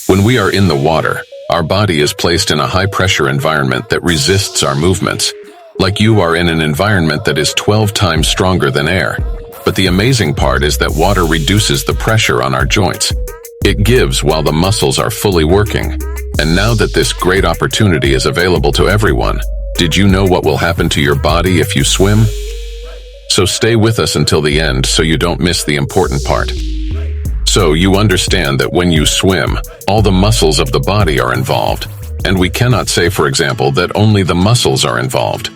When we are in the water, our body is placed in a high-pressure environment that resists our movements. Like you are in an environment that is 12 times stronger than air. But the amazing part is that water reduces the pressure on our joints. It gives while the muscles are fully working. And now that this great opportunity is available to everyone, did you know what will happen to your body if you swim? So stay with us until the end so you don't miss the important part. So you understand that when you swim, all the muscles of the body are involved. And we cannot say, for example, that only the muscles are involved.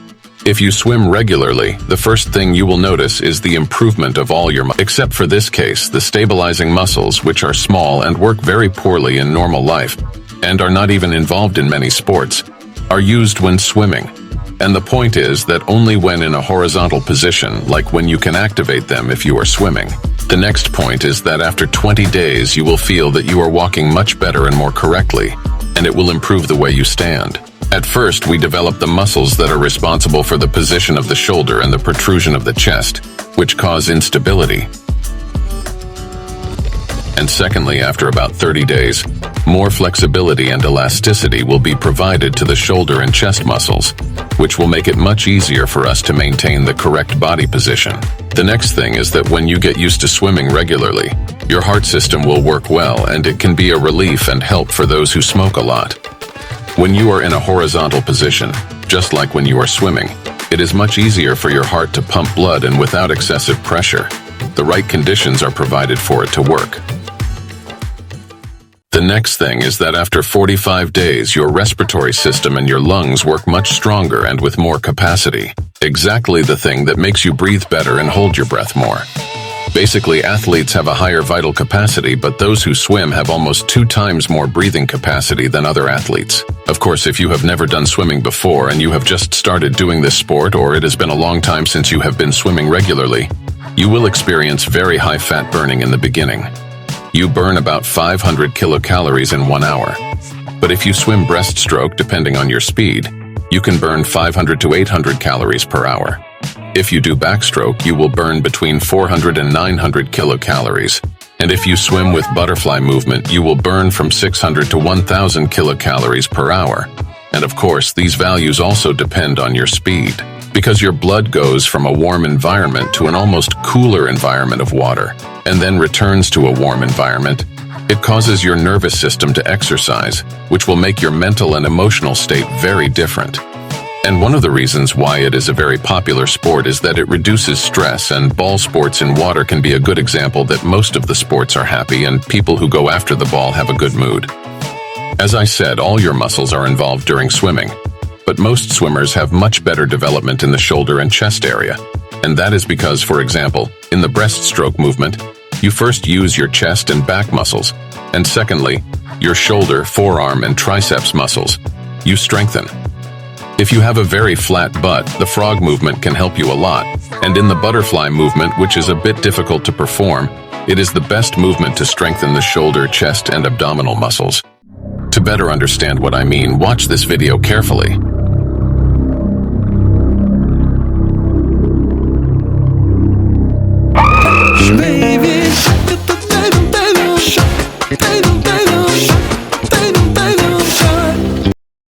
If you swim regularly, the first thing you will notice is the improvement of all your muscles. Except for this case, the stabilizing muscles, which are small and work very poorly in normal life, and are not even involved in many sports, are used when swimming. And the point is that only when in a horizontal position, like when you can activate them if you are swimming. The next point is that after 20 days you will feel that you are walking much better and more correctly, and it will improve the way you stand. At first, we develop the muscles that are responsible for the position of the shoulder and the protrusion of the chest, which cause instability. And secondly, after about 30 days, more flexibility and elasticity will be provided to the shoulder and chest muscles, which will make it much easier for us to maintain the correct body position. The next thing is that when you get used to swimming regularly, your heart system will work well, and it can be a relief and help for those who smoke a lot. When you are in a horizontal position, just like when you are swimming, it is much easier for your heart to pump blood and without excessive pressure. The right conditions are provided for it to work. The next thing is that after 45 days, your respiratory system and your lungs work much stronger and with more capacity. Exactly the thing that makes you breathe better and hold your breath more. Basically, athletes have a higher vital capacity, but those who swim have almost 2 times more breathing capacity than other athletes. Of course, if you have never done swimming before and you have just started doing this sport, or it has been a long time since you have been swimming regularly, you will experience very high fat burning in the beginning. You burn about 500 kilocalories in 1 hour. But if you swim breaststroke, depending on your speed, you can burn 500 to 800 calories per hour. If you do backstroke, you will burn between 400 and 900 kilocalories. And if you swim with butterfly movement, you will burn from 600 to 1000 kilocalories per hour. And of course, these values also depend on your speed. Because your blood goes from a warm environment to an almost cooler environment of water, and then returns to a warm environment, it causes your nervous system to exercise, which will make your mental and emotional state very different. And one of the reasons why it is a very popular sport is that it reduces stress, and ball sports in water can be a good example that most of the sports are happy and people who go after the ball have a good mood. As I said, all your muscles are involved during swimming, but most swimmers have much better development in the shoulder and chest area. And that is because, for example, in the breaststroke movement, you first use your chest and back muscles, and secondly, your shoulder, forearm, and triceps muscles. You strengthen. If you have a very flat butt, the frog movement can help you a lot. And in the butterfly movement, which is a bit difficult to perform, it is the best movement to strengthen the shoulder, chest, and abdominal muscles. To better understand what I mean, watch this video carefully.